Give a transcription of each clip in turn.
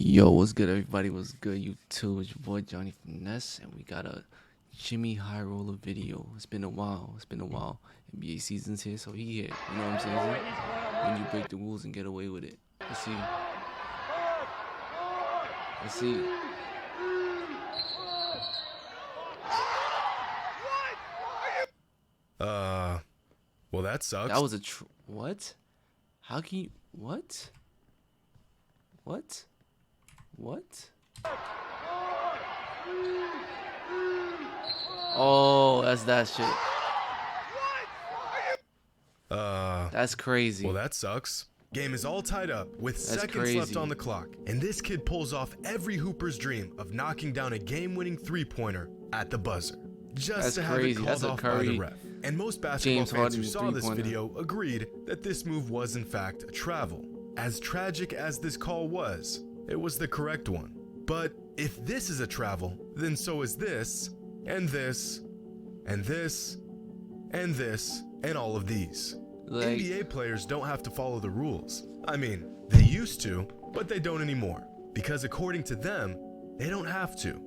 Yo, what's good, everybody? What's good, YouTube? It's your boy Johnny Finesse, and we got a Jimmy Highroller video. It's been a while. NBA season's here, so he here. You know what I'm saying? When you break the rules and get away with it. Let's see. Well, that sucks. That was a what? How can you? What? Oh, that's that shit. That's crazy. Well, that sucks. Game is all tied up with seconds left on the clock, and this kid pulls off every hooper's dream of knocking down a game-winning three-pointer at the buzzer, just to have it called off by the ref. And most basketball fans who saw this video agreed that this move was in fact a travel. As tragic as this call was, it was the correct one. But if this is a travel, then so is this, and this, and this, and this, and all of these. NBA players don't have to follow the rules. I mean, they used to, but they don't anymore. Because according to them, they don't have to.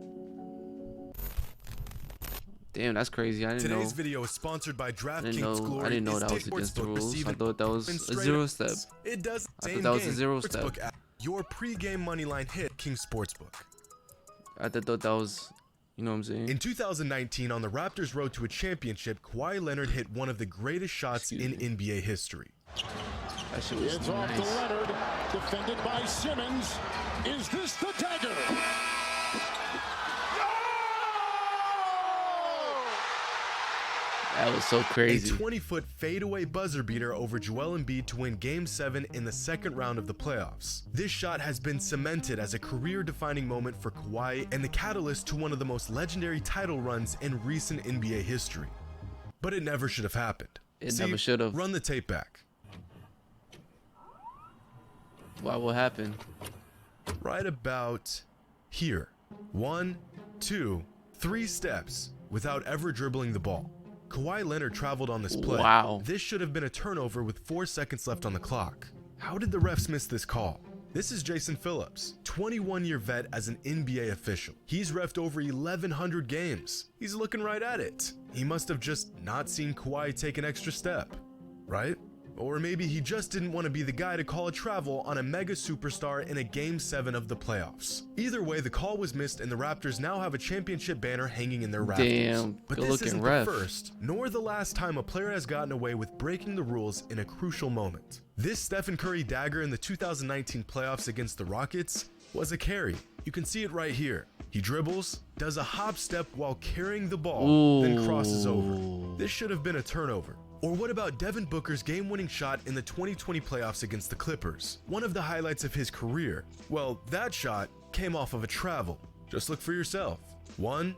Damn, that's crazy. I didn't know. Today's video is sponsored by DraftKings Glory. I didn't know that was against the rules. I thought that was a zero step. It does I thought that was a zero step. Your pre-game moneyline hit King Sportsbook. I thought that was, you know what I'm saying? In 2019, on the Raptors' road to a championship, Kawhi Leonard hit one of the greatest shots in NBA history. That shit was it's nice. Off to Leonard, defended by Simmons. Is this the dagger? That was so crazy. A 20-foot fadeaway buzzer beater over Joel Embiid to win Game 7 in the second round of the playoffs. This shot has been cemented as a career-defining moment for Kawhi and the catalyst to one of the most legendary title runs in recent NBA history. But it never should have happened. Never should have. Run the tape back. Why? What happened? Right about here. 1, 2, 3 steps without ever dribbling the ball. Kawhi Leonard traveled on this play. Wow. This should have been a turnover with 4 seconds left on the clock. How did the refs miss this call? This is Jayson Phillips, 21-year vet as an NBA official. He's reffed over 1,100 games. He's looking right at it. He must have just not seen Kawhi take an extra step, right? Or maybe he just didn't want to be the guy to call a travel on a mega superstar in a Game 7 of the playoffs. Either way, the call was missed and the Raptors now have a championship banner hanging in their rafters. Damn, but this isn't the first, nor the last time a player has gotten away with breaking the rules in a crucial moment. This Stephen Curry dagger in the 2019 playoffs against the Rockets was a carry. You can see it right here. He dribbles, does a hop step while carrying the ball, then crosses over. This should have been a turnover. Or what about Devin Booker's game-winning shot in the 2020 playoffs against the Clippers? One of the highlights of his career. Well, that shot came off of a travel. Just look for yourself. 1,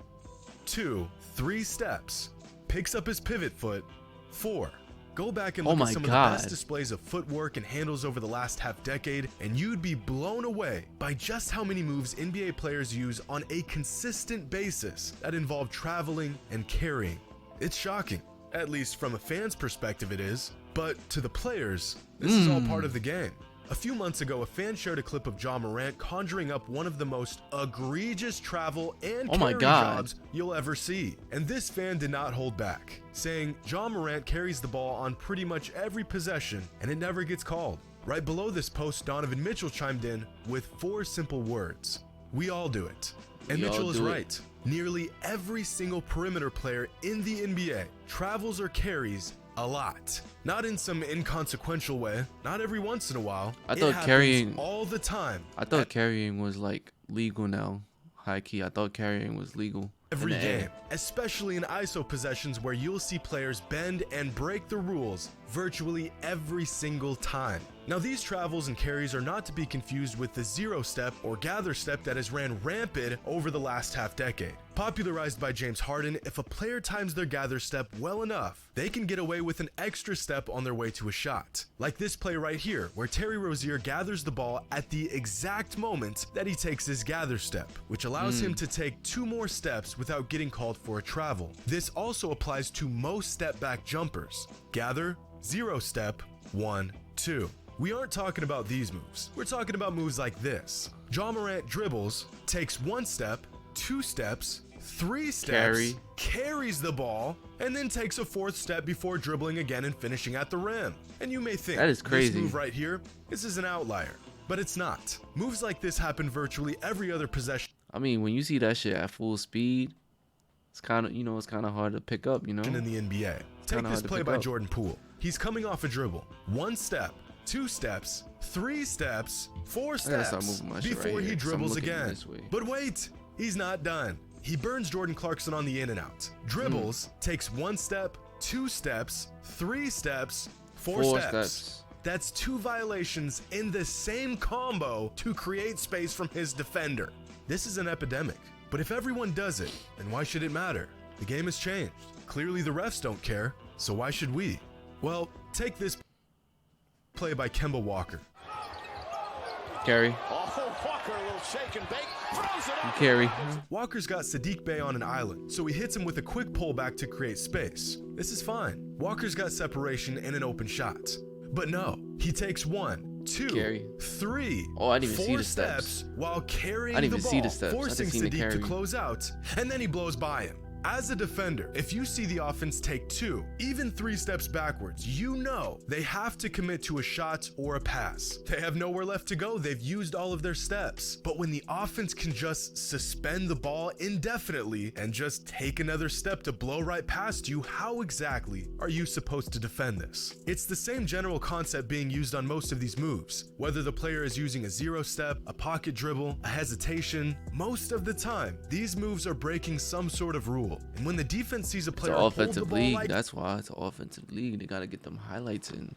2, 3 steps. Picks up his pivot foot. 4. Go back and look at some of the best displays of footwork and handles over the last half-decade, and you'd be blown away by just how many moves NBA players use on a consistent basis that involve traveling and carrying. It's shocking. At least from a fan's perspective it is, but to the players, this is all part of the game. A few months ago, a fan shared a clip of Ja Morant conjuring up one of the most egregious travel and carry jobs you'll ever see. And this fan did not hold back, saying Ja Morant carries the ball on pretty much every possession and it never gets called. Right below this post, Donovan Mitchell chimed in with 4 simple words. We all do it. And Mitchell is right. Nearly every single perimeter player in the NBA travels or carries a lot. Not in some inconsequential way, not every once in a while. I thought carrying all the time. I thought carrying was like legal now. High key, I thought carrying was legal. Every game, especially in ISO possessions where you'll see players bend and break the rules virtually every single time. Now these travels and carries are not to be confused with the zero step or gather step that has ran rampant over the last half decade. Popularized by James Harden, if a player times their gather step well enough, they can get away with an extra step on their way to a shot. Like this play right here, where Terry Rozier gathers the ball at the exact moment that he takes his gather step, which allows him to take 2 more steps without getting called for a travel. This also applies to most step back jumpers. Gather, 0 step, 1, 2. We aren't talking about these moves. We're talking about moves like this. Ja Morant dribbles, takes 1 step, 2 steps, 3 steps, carries the ball, and then takes a 4th step before dribbling again and finishing at the rim. And you may think, that is crazy. This move right here, this is an outlier. But it's not. Moves like this happen virtually every other possession. I mean, when you see that shit at full speed, it's kind of, it's kind of hard to pick up, In the NBA. Take this play by Jordan Poole. He's coming off a dribble. 1 step, 2 steps, 3 steps, 4 steps before he dribbles again. But wait, he's not done. He burns Jordan Clarkson on the in and out. Dribbles, takes 1 step, 2 steps, 3 steps, 4 steps. That's 2 violations in the same combo to create space from his defender. This is an epidemic. But if everyone does it, then why should it matter? The game has changed. Clearly the refs don't care, so why should we? Well, take this play by Kemba Walker. Carry. Oh, Walker, a little shake and bake. Throws it up. Carry. Walker's got Sadiq Bey on an island, so he hits him with a quick pullback to create space. This is fine. Walker's got separation and an open shot. But no, he takes 1, 2, 3, 4 steps while carrying the ball, forcing Sadiq to close out, and then he blows by him. As a defender, if you see the offense take 2, even 3 steps backwards, you know they have to commit to a shot or a pass. They have nowhere left to go. They've used all of their steps. But when the offense can just suspend the ball indefinitely and just take another step to blow right past you, how exactly are you supposed to defend this? It's the same general concept being used on most of these moves. Whether the player is using a 0 step, a pocket dribble, a hesitation, most of the time, these moves are breaking some sort of rule. And when the defense sees a player hold the ball league, that's why it's an offensive league. They gotta get them highlights in.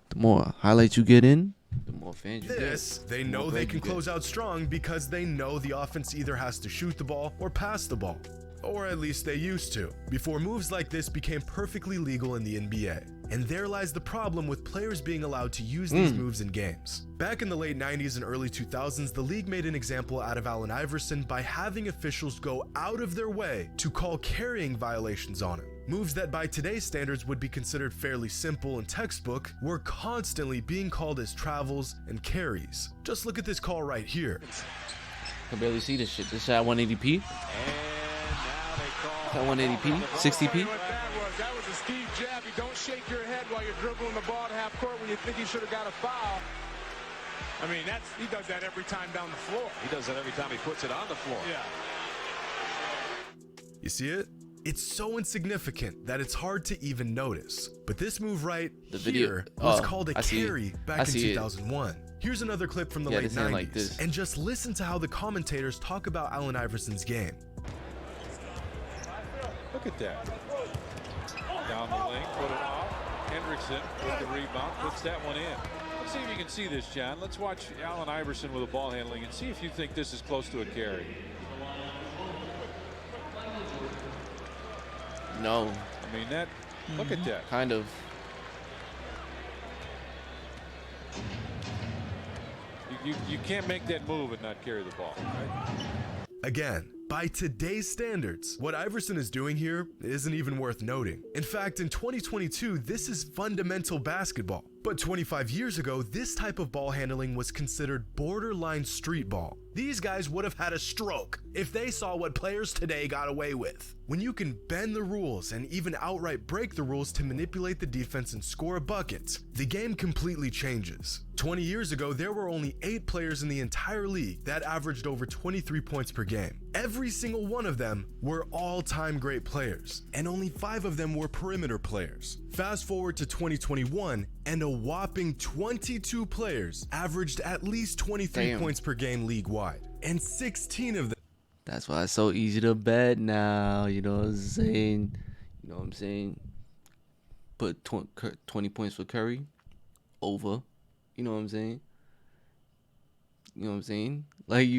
The more highlights you get in, the more fans you get. They know they can close out strong because they know the offense either has to shoot the ball or pass the ball. Or at least they used to, before moves like this became perfectly legal in the NBA. And there lies the problem with players being allowed to use these moves in games. Back in the late 90s and early 2000s, the league made an example out of Allen Iverson by having officials go out of their way to call carrying violations on him. Moves that by today's standards would be considered fairly simple and textbook were constantly being called as travels and carries. Just look at this call right here. I can barely see this shit. This shot 180p? At 180p? 60p? That was a Steve jab. You don't shake your head while you're dribbling the ball to half court when you think you should have got a foul. I mean, he does that every time down the floor. He does that every time he puts it on the floor. Yeah. You see it? It's so insignificant that it's hard to even notice. But this move right here was called a carry back in 2001. Here's another clip from the late 90s. And just listen to how the commentators talk about Allen Iverson's game. Look at that. Down the lane, put it off. Hendrickson with the rebound, puts that one in. Let's see if you can see this, John. Let's watch Allen Iverson with the ball handling and see if you think this is close to a carry. No. I mean, that, look at that. Kind of. You can't make that move and not carry the ball, right? Again, by today's standards, what Iverson is doing here isn't even worth noting. In fact, in 2022, this is fundamental basketball. But 25 years ago, this type of ball handling was considered borderline street ball. These guys would have had a stroke if they saw what players today got away with. When you can bend the rules and even outright break the rules to manipulate the defense and score a bucket, the game completely changes. 20 years ago, there were only 8 players in the entire league that averaged over 23 points per game. Every single one of them were all-time great players, and only 5 of them were perimeter players. Fast forward to 2021, and a whopping 22 players averaged at least 23 points per game league-wide, and 16 of them. That's why it's so easy to bet now, you know what I'm saying? You know what I'm saying? Put 20 points for Curry, over. You know what I'm saying? You know what I'm saying? Like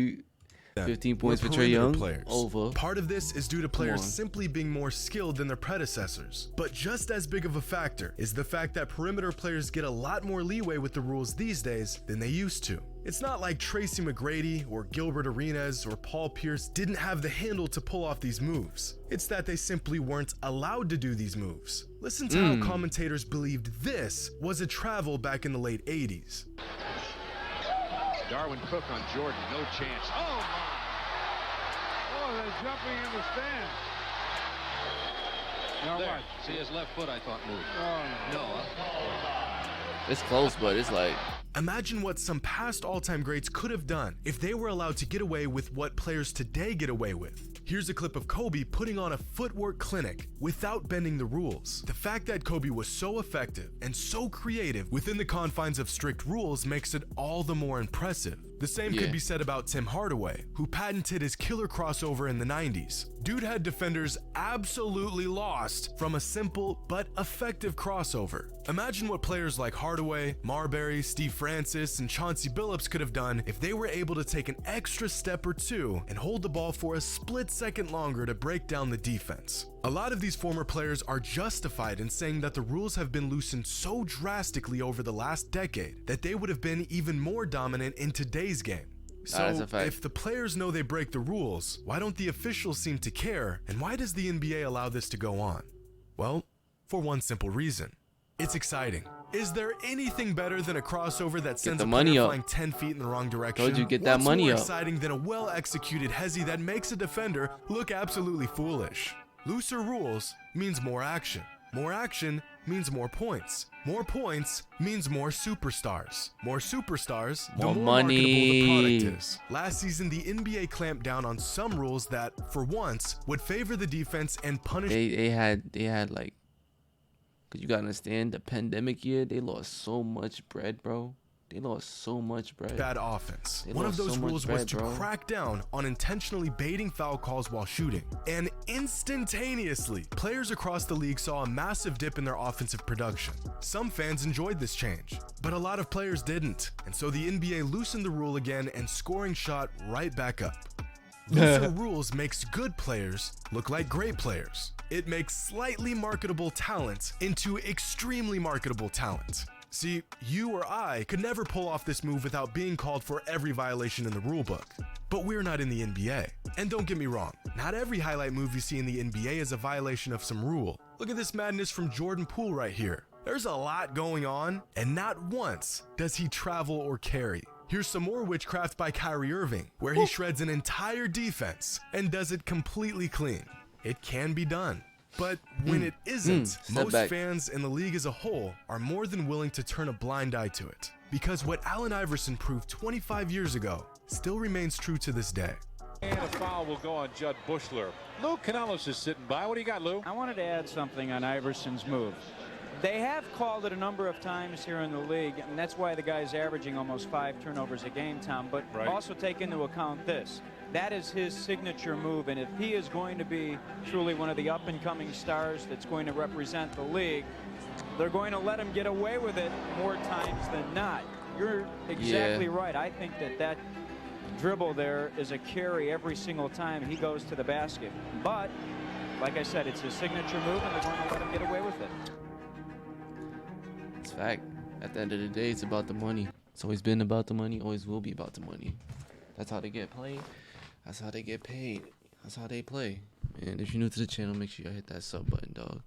15 points for Trae Young, players. Over. Part of this is due to players simply being more skilled than their predecessors. But just as big of a factor is the fact that perimeter players get a lot more leeway with the rules these days than they used to. It's not like Tracy McGrady or Gilbert Arenas or Paul Pierce didn't have the handle to pull off these moves. It's that they simply weren't allowed to do these moves. Listen to how commentators believed this was a travel back in the late 80s. Darwin Cook on Jordan, no chance. Oh, my. Oh, they're jumping in the stand. Now There. what? See his left foot, I thought, moved. Oh, No. It's close, but it's like, Imagine what some past all-time greats could have done if they were allowed to get away with what players today get away with. Here's a clip of Kobe putting on a footwork clinic without bending the rules. The fact that Kobe was so effective and so creative within the confines of strict rules makes it all the more impressive. The same could be said about Tim Hardaway, who patented his killer crossover in the 90s. Dude had defenders absolutely lost from a simple but effective crossover. Imagine what players like Hardaway, Marbury, Steve Francis, and Chauncey Billups could have done if they were able to take an extra step or two and hold the ball for a split second longer to break down the defense. A lot of these former players are justified in saying that the rules have been loosened so drastically over the last decade that they would have been even more dominant in today's game. So, if the players know they break the rules, why don't the officials seem to care, and why does the NBA allow this to go on? Well, for one simple reason. It's exciting. Is there anything better than a crossover that sends a player flying 10 feet in the wrong direction? Told you, get that money up. What's more exciting than a well-executed hezzy that makes a defender look absolutely foolish? Looser rules means more action. More action means more points. More points means more superstars. More superstars, the more money. marketable the product is. Last season, the NBA clamped down on some rules that, for once, would favor the defense and punish. They had like, cause you gotta understand, the pandemic year, they lost so much bread, bro. They lost so much bread. Bad offense. One of those rules was to crack down on intentionally baiting foul calls while shooting. And instantaneously, players across the league saw a massive dip in their offensive production. Some fans enjoyed this change, but a lot of players didn't. And so the NBA loosened the rule again and scoring shot right back up. Looser rules makes good players look like great players. It makes slightly marketable talent into extremely marketable talent. See, you or I could never pull off this move without being called for every violation in the rulebook. But we're not in the NBA. And don't get me wrong, not every highlight move you see in the NBA is a violation of some rule. Look at this madness from Jordan Poole right here. There's a lot going on, and not once does he travel or carry. Here's some more witchcraft by Kyrie Irving, where he shreds an entire defense and does it completely clean. It can be done. But when it isn't, most fans in the league as a whole are more than willing to turn a blind eye to it. Because what Allen Iverson proved 25 years ago still remains true to this day. And a foul will go on Judd Bushler. Lou Canellis is sitting by. What do you got, Lou? I wanted to add something on Iverson's move. They have called it a number of times here in the league, and that's why the guy's averaging almost 5 turnovers a game, Tom. But also take into account this. That is his signature move, and if he is going to be truly one of the up-and-coming stars that's going to represent the league, they're going to let him get away with it more times than not. You're exactly right. I think that dribble there is a carry every single time he goes to the basket. But, like I said, it's his signature move, and they're going to let him get away with it. It's fact. At the end of the day, it's about the money. It's always been about the money, always will be about the money. That's how they get played. That's how they get paid. That's how they play. And if you're new to the channel, make sure you hit that sub button, dog.